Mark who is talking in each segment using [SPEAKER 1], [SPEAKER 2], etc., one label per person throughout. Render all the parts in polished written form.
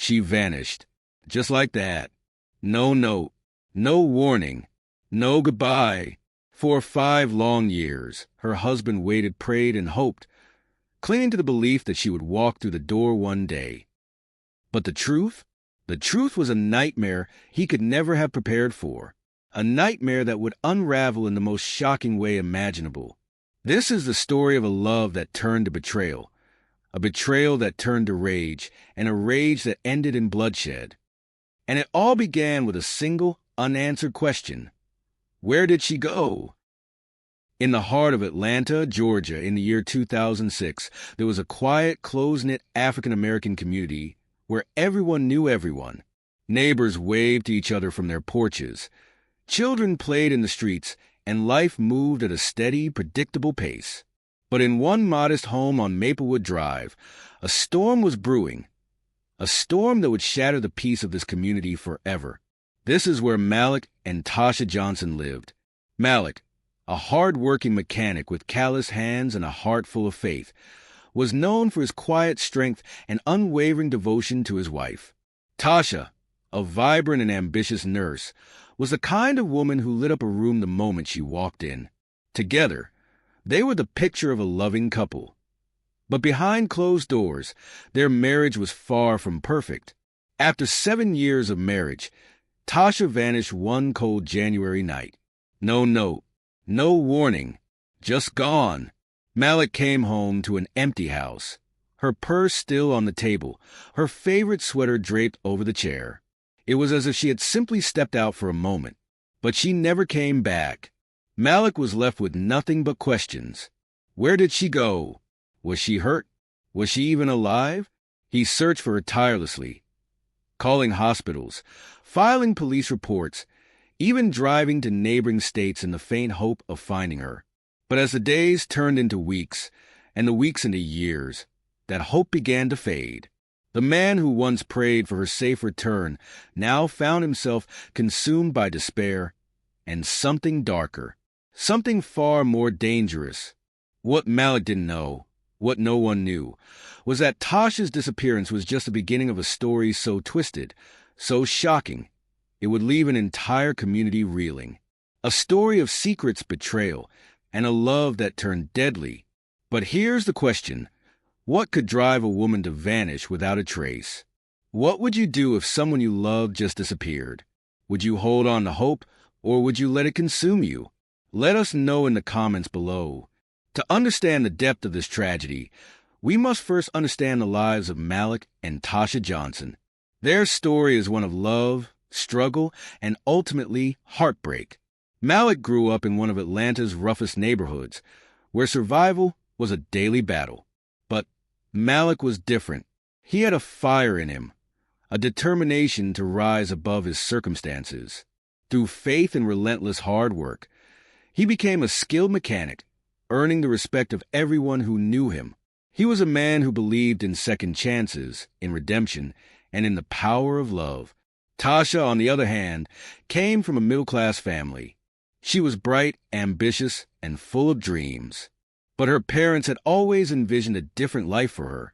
[SPEAKER 1] She vanished. Just like that. No note, no warning, no goodbye. For 5 long years, her husband waited, prayed, and hoped, clinging to the belief that she would walk through the door one day. But the truth? The truth was a nightmare he could never have prepared for. A nightmare that would unravel in the most shocking way imaginable. This is the story of a love that turned to betrayal. A betrayal that turned to rage, and a rage that ended in bloodshed. And it all began with a single, unanswered question. Where did she go? In the heart of Atlanta, Georgia, in the year 2006, there was a quiet, close-knit African-American community where everyone knew everyone. Neighbors waved to each other from their porches. Children played in the streets, and life moved at a steady, predictable pace. But in one modest home on Maplewood Drive, a storm was brewing. A storm that would shatter the peace of this community forever. This is where Malik and Tasha Johnson lived. Malik, a hardworking mechanic with callous hands and a heart full of faith, was known for his quiet strength and unwavering devotion to his wife. Tasha, a vibrant and ambitious nurse, was the kind of woman who lit up a room the moment she walked in. Together, they were the picture of a loving couple. But behind closed doors, their marriage was far from perfect. After 7 years of marriage, Tasha vanished one cold January night. No note, no warning, just gone. Malik came home to an empty house, her purse still on the table, her favorite sweater draped over the chair. It was as if she had simply stepped out for a moment, but she never came back. Malik was left with nothing but questions. Where did she go? Was she hurt? Was she even alive? He searched for her tirelessly, calling hospitals, filing police reports, even driving to neighboring states in the faint hope of finding her. But as the days turned into weeks, and the weeks into years, that hope began to fade. The man who once prayed for her safe return now found himself consumed by despair and something darker, something far more dangerous. What Malik didn't know, what no one knew, was that Tasha's disappearance was just the beginning of a story so twisted, so shocking, it would leave an entire community reeling. A story of secrets, betrayal, and a love that turned deadly. But here's the question. What could drive a woman to vanish without a trace? What would you do if someone you loved just disappeared? Would you hold on to hope, or would you let it consume you? Let us know in the comments below. To understand the depth of this tragedy, we must first understand the lives of Malik and Tasha Johnson. Their story is one of love, struggle, and ultimately heartbreak. Malik grew up in one of Atlanta's roughest neighborhoods, where survival was a daily battle. But Malik was different. He had a fire in him, a determination to rise above his circumstances. Through faith and relentless hard work, he became a skilled mechanic, earning the respect of everyone who knew him. He was a man who believed in second chances, in redemption, and in the power of love. Tasha, on the other hand, came from a middle-class family. She was bright, ambitious, and full of dreams. But her parents had always envisioned a different life for her,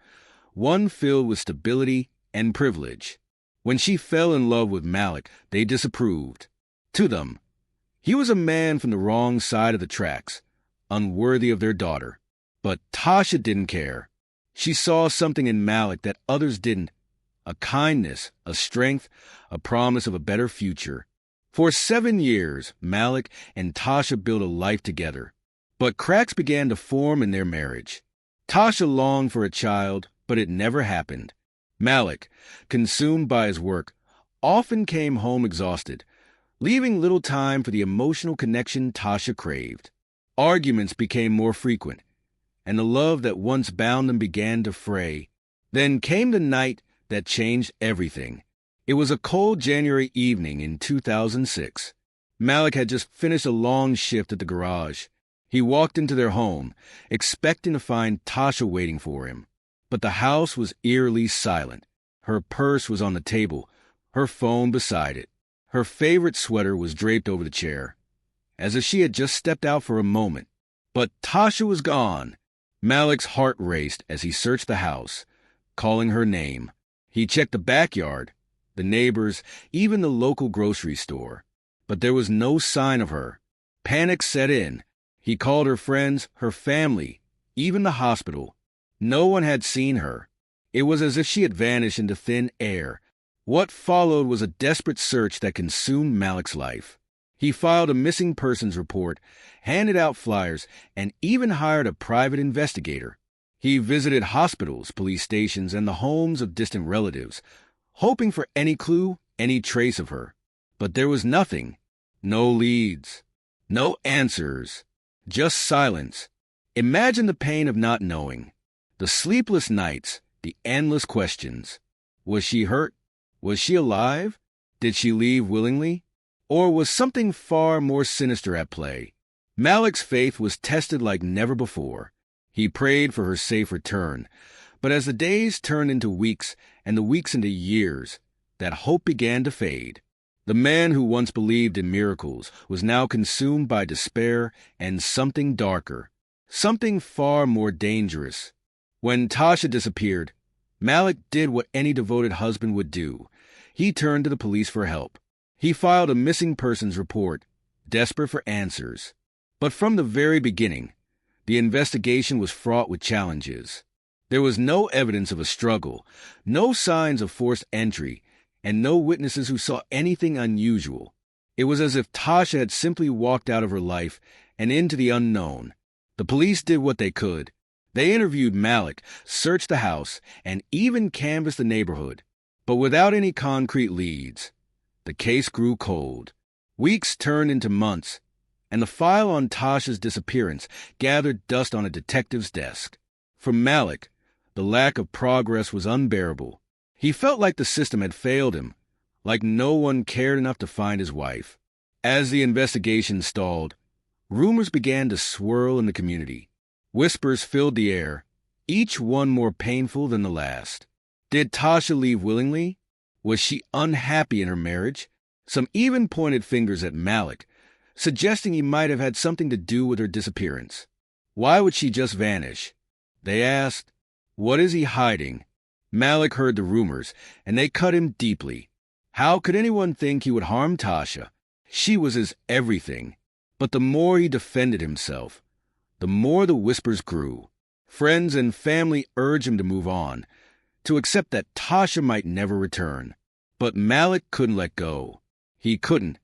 [SPEAKER 1] one filled with stability and privilege. When she fell in love with Malik, they disapproved. To them, he was a man from the wrong side of the tracks, unworthy of their daughter. But Tasha didn't care. She saw something in Malik that others didn't, a kindness, a strength, a promise of a better future. For 7 years, Malik and Tasha built a life together. But cracks began to form in their marriage. Tasha longed for a child, but it never happened. Malik, consumed by his work, often came home exhausted, leaving little time for the emotional connection Tasha craved. Arguments became more frequent, and the love that once bound them began to fray. Then came the night that changed everything. It was a cold January evening in 2006. Malik had just finished a long shift at the garage. He walked into their home, expecting to find Tasha waiting for him. But the house was eerily silent. Her purse was on the table, her phone beside it. Her favorite sweater was draped over the chair, as if she had just stepped out for a moment. But Tasha was gone. Malik's heart raced as he searched the house, calling her name. He checked the backyard, the neighbors, even the local grocery store. But there was no sign of her. Panic set in. He called her friends, her family, even the hospital. No one had seen her. It was as if she had vanished into thin air. What followed was a desperate search that consumed Malik's life. He filed a missing persons report, handed out flyers, and even hired a private investigator. He visited hospitals, police stations, and the homes of distant relatives, hoping for any clue, any trace of her. But there was nothing. No leads. No answers. Just silence. Imagine the pain of not knowing. The sleepless nights, the endless questions. Was she hurt? Was she alive? Did she leave willingly? Or was something far more sinister at play? Malik's faith was tested like never before. He prayed for her safe return. But as the days turned into weeks and the weeks into years, that hope began to fade. The man who once believed in miracles was now consumed by despair and something darker, something far more dangerous. When Tasha disappeared, Malik did what any devoted husband would do. He turned to the police for help. He filed a missing persons report, desperate for answers. But from the very beginning, the investigation was fraught with challenges. There was no evidence of a struggle, no signs of forced entry, and no witnesses who saw anything unusual. It was as if Tasha had simply walked out of her life and into the unknown. The police did what they could. They interviewed Malik, searched the house, and even canvassed the neighborhood. But without any concrete leads, the case grew cold. Weeks turned into months, and the file on Tasha's disappearance gathered dust on a detective's desk. For Malik, the lack of progress was unbearable. He felt like the system had failed him, like no one cared enough to find his wife. As the investigation stalled, rumors began to swirl in the community. Whispers filled the air, each one more painful than the last. Did Tasha leave willingly? Was she unhappy in her marriage? Some even pointed fingers at Malik, suggesting he might have had something to do with her disappearance. Why would she just vanish? They asked, what is he hiding? Malik heard the rumors, and they cut him deeply. How could anyone think he would harm Tasha? She was his everything. But the more he defended himself, the more the whispers grew. Friends and family urged him to move on, to accept that Tasha might never return. But Malik couldn't let go. He couldn't,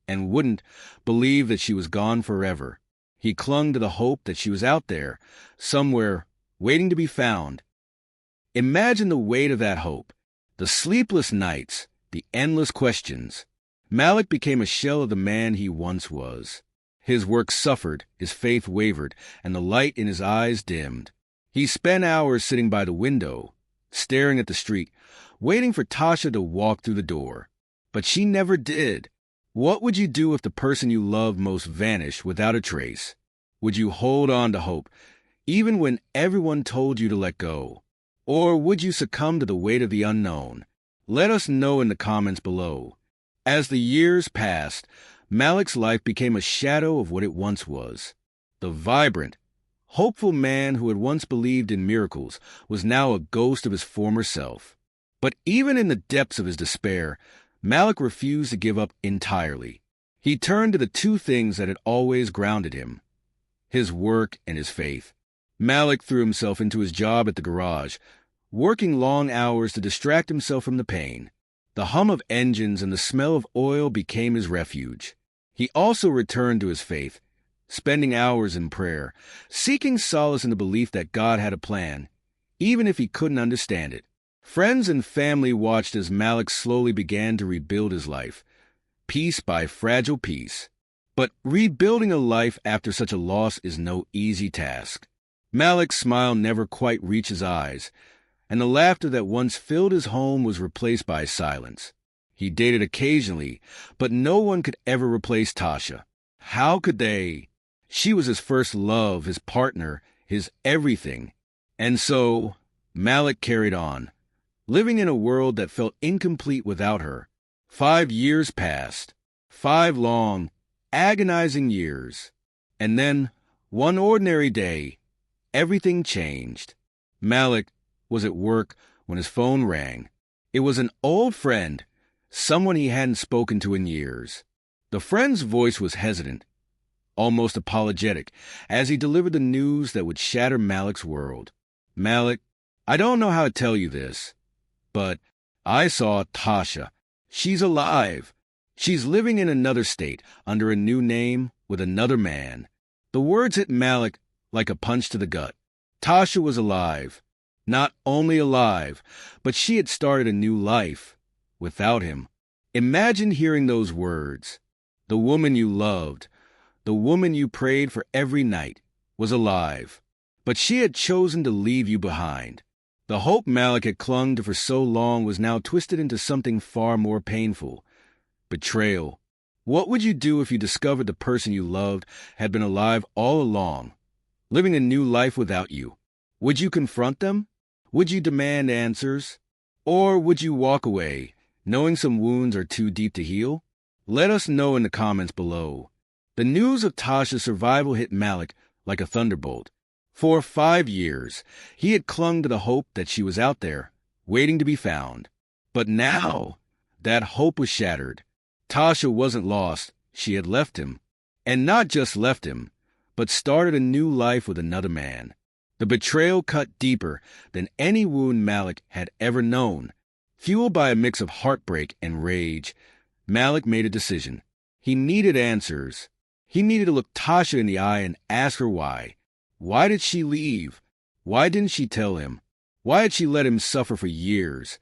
[SPEAKER 1] and wouldn't, believe that she was gone forever. He clung to the hope that she was out there, somewhere, waiting to be found. Imagine the weight of that hope, the sleepless nights, the endless questions. Malik became a shell of the man he once was. His work suffered, his faith wavered, and the light in his eyes dimmed. He spent hours sitting by the window, staring at the street, waiting for Tasha to walk through the door. But she never did. What would you do if the person you loved most vanished without a trace? Would you hold on to hope, even when everyone told you to let go? Or would you succumb to the weight of the unknown? Let us know in the comments below. As the years passed, Malik's life became a shadow of what it once was. The vibrant, hopeful man who had once believed in miracles was now a ghost of his former self. But even in the depths of his despair, Malik refused to give up entirely. He turned to the two things that had always grounded him: his work and his faith. Malik threw himself into his job at the garage, working long hours to distract himself from the pain. The hum of engines and the smell of oil became his refuge. He also returned to his faith, spending hours in prayer, seeking solace in the belief that God had a plan, even if he couldn't understand it. Friends and family watched as Malik slowly began to rebuild his life, piece by fragile piece. But rebuilding a life after such a loss is no easy task. Malik's smile never quite reached his eyes, and the laughter that once filled his home was replaced by silence. He dated occasionally, but no one could ever replace Tasha. How could they? She was his first love, his partner, his everything. And so, Malik carried on, living in a world that felt incomplete without her. 5 years passed. 5 long, agonizing years. And then, one ordinary day, everything changed. Malik was at work when his phone rang. It was an old friend, someone he hadn't spoken to in years. The friend's voice was hesitant, almost apologetic, as he delivered the news that would shatter Malik's world. "Malik, I don't know how to tell you this, but I saw Tasha. She's alive. She's living in another state, under a new name, with another man." The words hit Malik like a punch to the gut. Tasha was alive. Not only alive, but she had started a new life without him. Imagine hearing those words. The woman you loved, the woman you prayed for every night, was alive, but she had chosen to leave you behind. The hope Malik had clung to for so long was now twisted into something far more painful. Betrayal. What would you do if you discovered the person you loved had been alive all along, living a new life without you? Would you confront them? Would you demand answers? Or would you walk away, knowing some wounds are too deep to heal? Let us know in the comments below. The news of Tasha's survival hit Malik like a thunderbolt. For 5 years, he had clung to the hope that she was out there, waiting to be found. But now, that hope was shattered. Tasha wasn't lost, she had left him. And not just left him, but started a new life with another man. The betrayal cut deeper than any wound Malik had ever known. Fueled by a mix of heartbreak and rage, Malik made a decision. He needed answers. He needed to look Tasha in the eye and ask her why. Why did she leave? Why didn't she tell him? Why had she let him suffer for years,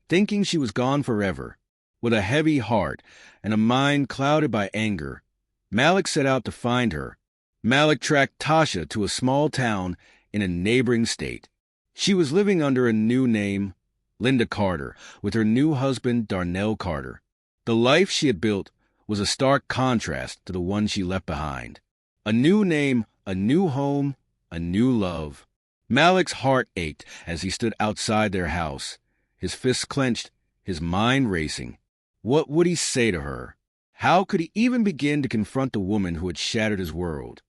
[SPEAKER 1] thinking she was gone forever? With a heavy heart and a mind clouded by anger, Malik set out to find her. Malik tracked Tasha to a small town in a neighboring state. She was living under a new name, Linda Carter, with her new husband, Darnell Carter. The life she had built was a stark contrast to the one she left behind. A new name, a new home, a new love. Malik's heart ached as he stood outside their house, his fists clenched, his mind racing. What would he say to her? How could he even begin to confront the woman who had shattered his world?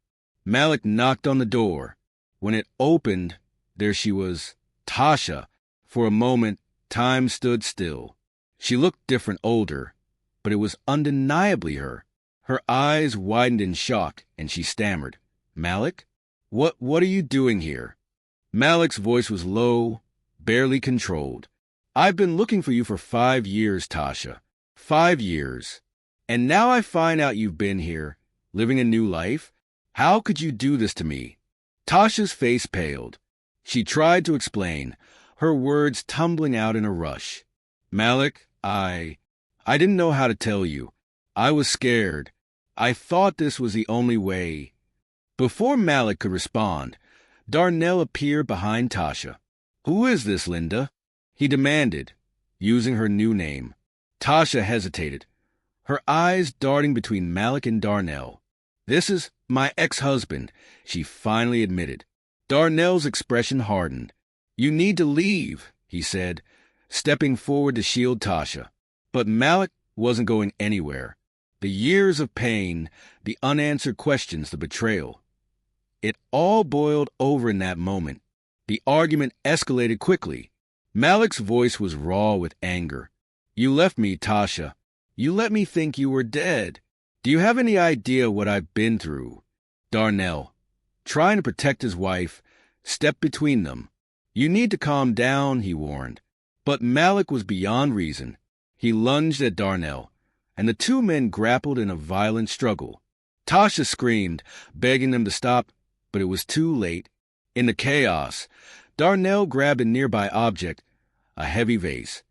[SPEAKER 1] Malik knocked on the door. When it opened, there she was, Tasha. For a moment, time stood still. She looked different, older, but it was undeniably her. Her eyes widened in shock, and she stammered, "Malik? What are you doing here?" Malik's voice was low, barely controlled. "I've been looking for you for 5 years, Tasha. 5 years. And now I find out you've been here, living a new life? How could you do this to me?" Tasha's face paled. She tried to explain, her words tumbling out in a rush. "Malik, I didn't know how to tell you. I was scared. I thought this was the only way." Before Malik could respond, Darnell appeared behind Tasha. "Who is this, Linda?" he demanded, using her new name. Tasha hesitated, her eyes darting between Malik and Darnell. "This is my ex-husband," she finally admitted. Darnell's expression hardened. "You need to leave," he said, stepping forward to shield Tasha. But Malik wasn't going anywhere. The years of pain, the unanswered questions, the betrayal. It all boiled over in that moment. The argument escalated quickly. Malik's voice was raw with anger. "You left me, Tasha. You let me think you were dead. Do you have any idea what I've been through?" Darnell, trying to protect his wife, stepped between them. "You need to calm down," he warned. But Malik was beyond reason. He lunged at Darnell, and the two men grappled in a violent struggle. Tasha screamed, begging them to stop, but it was too late. In the chaos, Darnell grabbed a nearby object, a heavy vase,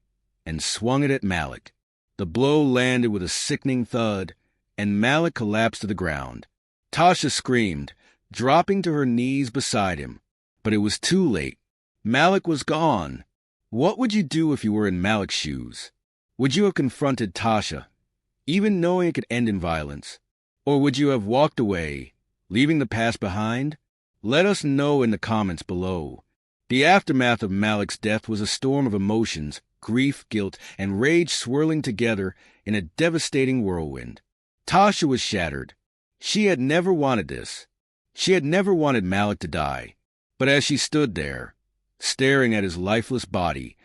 [SPEAKER 1] and swung it at Malik. The blow landed with a sickening thud, and Malik collapsed to the ground. Tasha screamed, dropping to her knees beside him. But it was too late. Malik was gone. What would you do if you were in Malik's shoes? Would you have confronted Tasha, even knowing it could end in violence? Or would you have walked away, leaving the past behind? Let us know in the comments below. The aftermath of Malik's death was a storm of emotions, grief, guilt, and rage swirling together in a devastating whirlwind. Tasha was shattered. She had never wanted this. She had never wanted Malik to die. But as she stood there, staring at his lifeless body,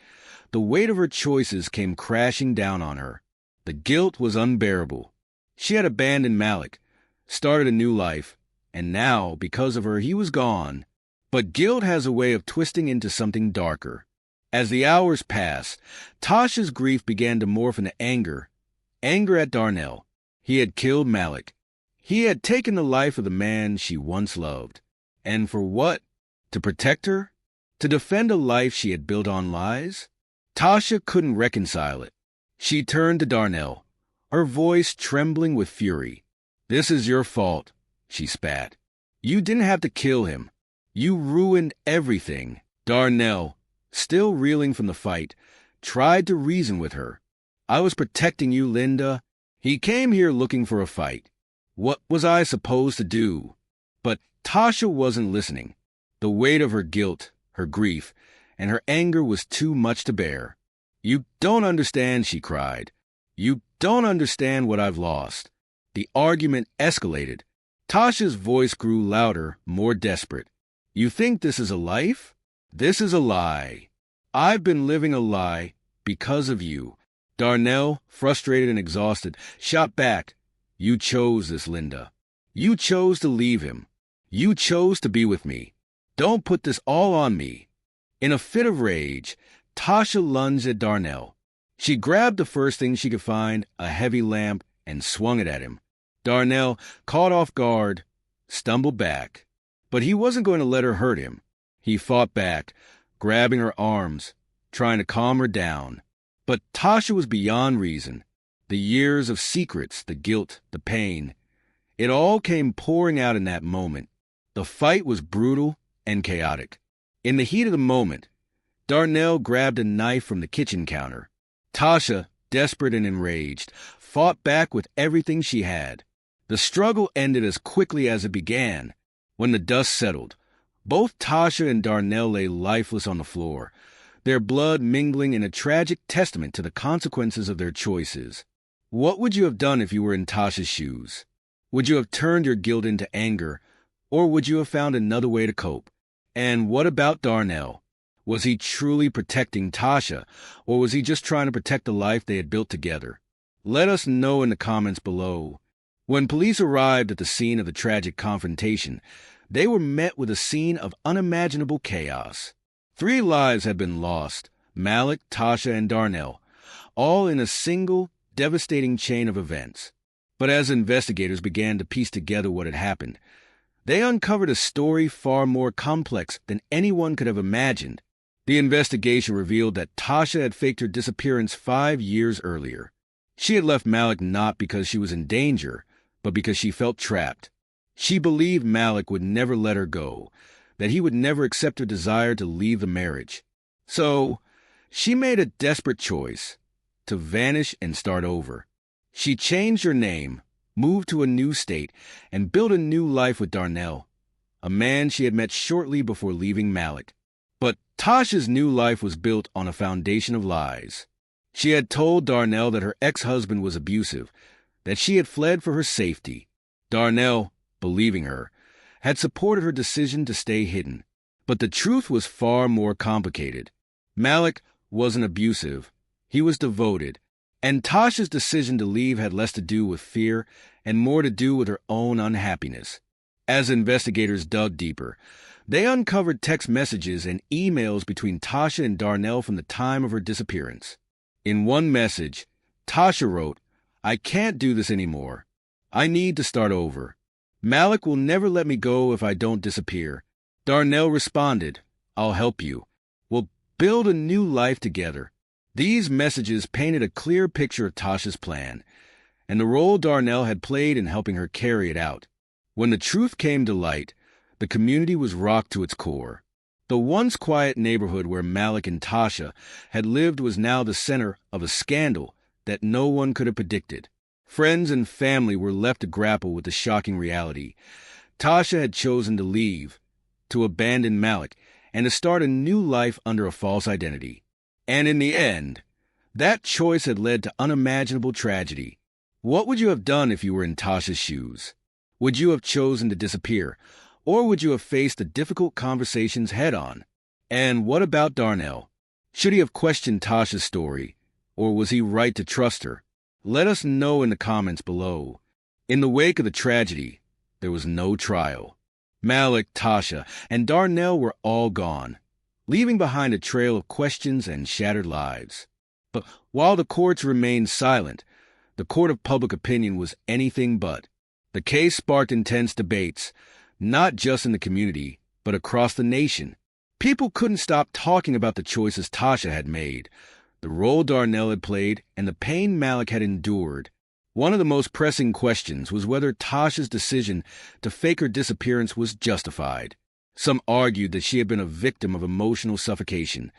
[SPEAKER 1] The weight of her choices came crashing down on her. The guilt was unbearable. She had abandoned Malik, started a new life, and now, because of her, he was gone. But guilt has a way of twisting into something darker. As the hours passed, Tasha's grief began to morph into anger. Anger at Darnell. He had killed Malik. He had taken the life of the man she once loved. And for what? To protect her? To defend a life she had built on lies? Tasha couldn't reconcile it. She turned to Darnell, her voice trembling with fury. "This is your fault," she spat. "You didn't have to kill him. You ruined everything." Darnell, still reeling from the fight, tried to reason with her. "I was protecting you, Linda. He came here looking for a fight. What was I supposed to do?" But Tasha wasn't listening. The weight of her guilt, her grief, and her anger was too much to bear. "You don't understand," she cried. "You don't understand what I've lost." The argument escalated. Tasha's voice grew louder, more desperate. "You think this is a life? This is a lie. I've been living a lie because of you." Darnell, frustrated and exhausted, shot back. "You chose this, Linda. You chose to leave him. You chose to be with me. Don't put this all on me." In a fit of rage, Tasha lunged at Darnell. She grabbed the first thing she could find, a heavy lamp, and swung it at him. Darnell, caught off guard, stumbled back. But he wasn't going to let her hurt him. He fought back, grabbing her arms, trying to calm her down. But Tasha was beyond reason. The years of secrets, the guilt, the pain, it all came pouring out in that moment. The fight was brutal and chaotic. In the heat of the moment, Darnell grabbed a knife from the kitchen counter. Tasha, desperate and enraged, fought back with everything she had. The struggle ended as quickly as it began. When the dust settled, both Tasha and Darnell lay lifeless on the floor, their blood mingling in a tragic testament to the consequences of their choices. What would you have done if you were in Tasha's shoes? Would you have turned your guilt into anger, or would you have found another way to cope? And what about Darnell? Was he truly protecting Tasha, or was he just trying to protect the life they had built together? Let us know in the comments below. When police arrived at the scene of the tragic confrontation, they were met with a scene of unimaginable chaos. 3 lives had been lost, Malik, Tasha, and Darnell, all in a single, devastating chain of events. But as investigators began to piece together what had happened, they uncovered a story far more complex than anyone could have imagined. The investigation revealed that Tasha had faked her disappearance 5 years earlier. She had left Malik not because she was in danger, but because she felt trapped. She believed Malik would never let her go, that he would never accept her desire to leave the marriage. So, she made a desperate choice, to vanish and start over. She changed her name, moved to a new state, and built a new life with Darnell, a man she had met shortly before leaving Malik. But Tasha's new life was built on a foundation of lies. She had told Darnell that her ex-husband was abusive, that she had fled for her safety. Darnell, believing her, had supported her decision to stay hidden. But the truth was far more complicated. Malik wasn't abusive. He was devoted. And Tasha's decision to leave had less to do with fear and more to do with her own unhappiness. As investigators dug deeper, they uncovered text messages and emails between Tasha and Darnell from the time of her disappearance. In one message, Tasha wrote, "I can't do this anymore. I need to start over. Malik will never let me go if I don't disappear." Darnell responded, "I'll help you. We'll build a new life together." These messages painted a clear picture of Tasha's plan, and the role Darnell had played in helping her carry it out. When the truth came to light, the community was rocked to its core. The once quiet neighborhood where Malik and Tasha had lived was now the center of a scandal that no one could have predicted. Friends and family were left to grapple with the shocking reality. Tasha had chosen to leave, to abandon Malik, and to start a new life under a false identity. And in the end, that choice had led to unimaginable tragedy. What would you have done if you were in Tasha's shoes? Would you have chosen to disappear, or would you have faced the difficult conversations head-on? And what about Darnell? Should he have questioned Tasha's story, or was he right to trust her? Let us know in the comments below. In the wake of the tragedy, there was no trial. Malik, Tasha, and Darnell were all gone, leaving behind a trail of questions and shattered lives. But while the courts remained silent, the court of public opinion was anything but. The case sparked intense debates, not just in the community, but across the nation. People couldn't stop talking about the choices Tasha had made, the role Darnell had played, and the pain Malik had endured. One of the most pressing questions was whether Tasha's decision to fake her disappearance was justified. Some argued that she had been a victim of emotional suffocation,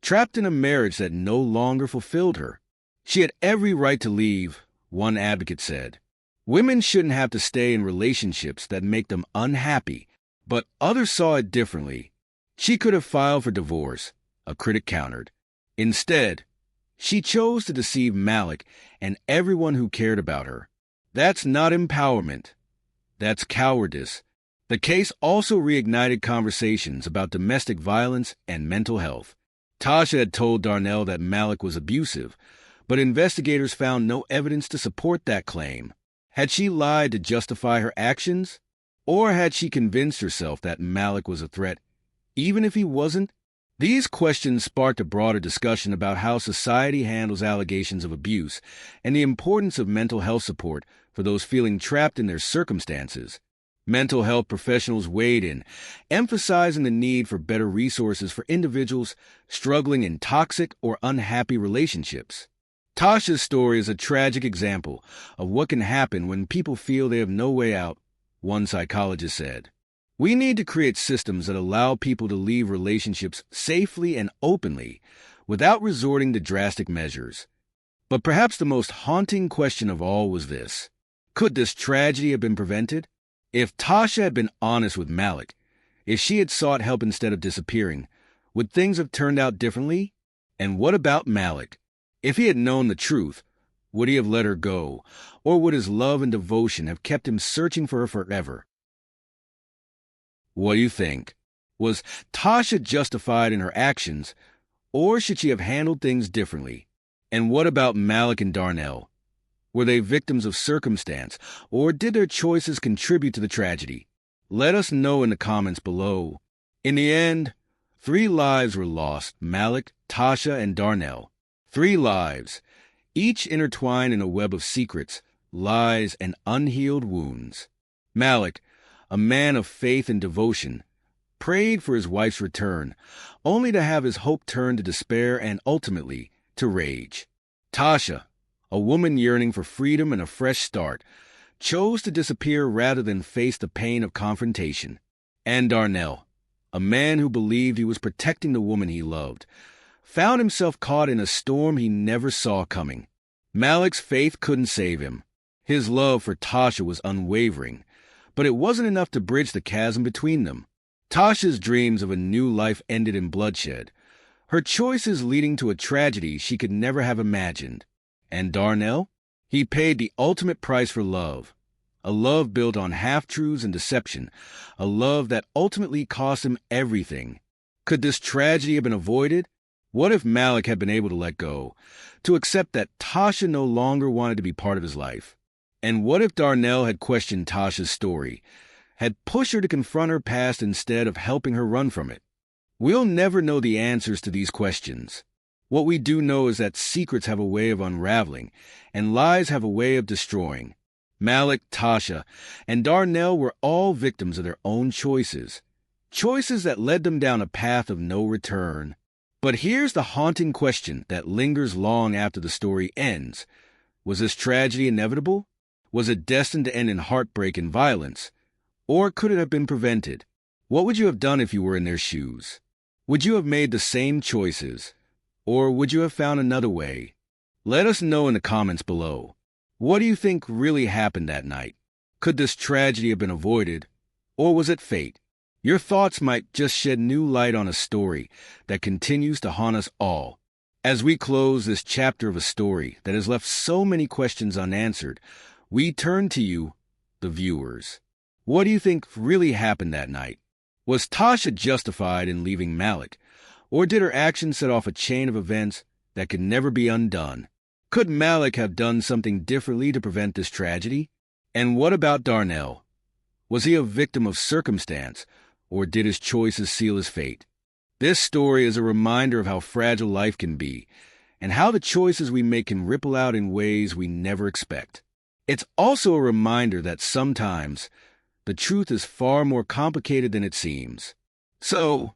[SPEAKER 1] trapped in a marriage that no longer fulfilled her. She had every right to leave, one advocate said. Women shouldn't have to stay in relationships that make them unhappy, but others saw it differently. She could have filed for divorce, a critic countered. Instead, she chose to deceive Malik and everyone who cared about her. That's not empowerment. That's cowardice. The case also reignited conversations about domestic violence and mental health. Tasha had told Darnell that Malik was abusive, but investigators found no evidence to support that claim. Had she lied to justify her actions? Or had she convinced herself that Malik was a threat, even if he wasn't? These questions sparked a broader discussion about how society handles allegations of abuse and the importance of mental health support for those feeling trapped in their circumstances. Mental health professionals weighed in, emphasizing the need for better resources for individuals struggling in toxic or unhappy relationships. Tasha's story is a tragic example of what can happen when people feel they have no way out, one psychologist said. We need to create systems that allow people to leave relationships safely and openly without resorting to drastic measures. But perhaps the most haunting question of all was this: could this tragedy have been prevented? If Tasha had been honest with Malik, if she had sought help instead of disappearing, would things have turned out differently? And what about Malik? If he had known the truth, would he have let her go, or would his love and devotion have kept him searching for her forever? What do you think? Was Tasha justified in her actions, or should she have handled things differently? And what about Malik and Darnell? Were they victims of circumstance, or did their choices contribute to the tragedy? Let us know in the comments below. In the end, 3 lives were lost: Malik, Tasha, and Darnell. 3 lives, each intertwined in a web of secrets, lies, and unhealed wounds. Malik, a man of faith and devotion, prayed for his wife's return, only to have his hope turn to despair and ultimately to rage. Tasha, a woman yearning for freedom and a fresh start, chose to disappear rather than face the pain of confrontation. And Darnell, a man who believed he was protecting the woman he loved, found himself caught in a storm he never saw coming. Malik's faith couldn't save him. His love for Tasha was unwavering, but it wasn't enough to bridge the chasm between them. Tasha's dreams of a new life ended in bloodshed, her choices leading to a tragedy she could never have imagined. And Darnell? He paid the ultimate price for love, a love built on half-truths and deception, a love that ultimately cost him everything. Could this tragedy have been avoided? What if Malik had been able to let go, to accept that Tasha no longer wanted to be part of his life? And what if Darnell had questioned Tasha's story, had pushed her to confront her past instead of helping her run from it? We'll never know the answers to these questions. What we do know is that secrets have a way of unraveling, and lies have a way of destroying. Malik, Tasha, and Darnell were all victims of their own choices that led them down a path of no return. But here's the haunting question that lingers long after the story ends. Was this tragedy inevitable? Was it destined to end in heartbreak and violence? Or could it have been prevented? What would you have done if you were in their shoes? Would you have made the same choices? Or would you have found another way? Let us know in the comments below. What do you think really happened that night? Could this tragedy have been avoided? Or was it fate? Your thoughts might just shed new light on a story that continues to haunt us all. As we close this chapter of a story that has left so many questions unanswered, we turn to you, the viewers. What do you think really happened that night? Was Tasha justified in leaving Malik? Or did her actions set off a chain of events that could never be undone? Could Malik have done something differently to prevent this tragedy? And what about Darnell? Was he a victim of circumstance, or did his choices seal his fate? This story is a reminder of how fragile life can be, and how the choices we make can ripple out in ways we never expect. It's also a reminder that sometimes the truth is far more complicated than it seems. So,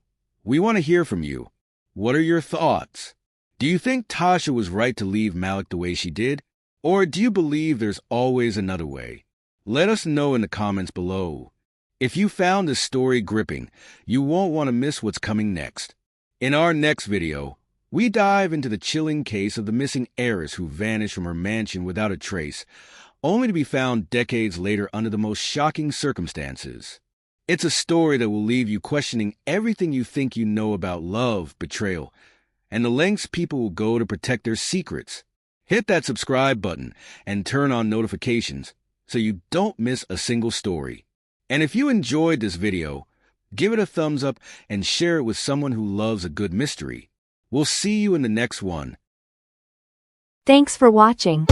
[SPEAKER 1] we want to hear from you. What are your thoughts? Do you think Tasha was right to leave Malik the way she did? Or do you believe there's always another way? Let us know in the comments below. If you found this story gripping, you won't want to miss what's coming next. In our next video, we dive into the chilling case of the missing heiress who vanished from her mansion without a trace, only to be found decades later under the most shocking circumstances. It's a story that will leave you questioning everything you think you know about love, betrayal, and the lengths people will go to protect their secrets. Hit that subscribe button and turn on notifications so you don't miss a single story. And if you enjoyed this video, give it a thumbs up and share it with someone who loves a good mystery. We'll see you in the next one.
[SPEAKER 2] Thanks for watching.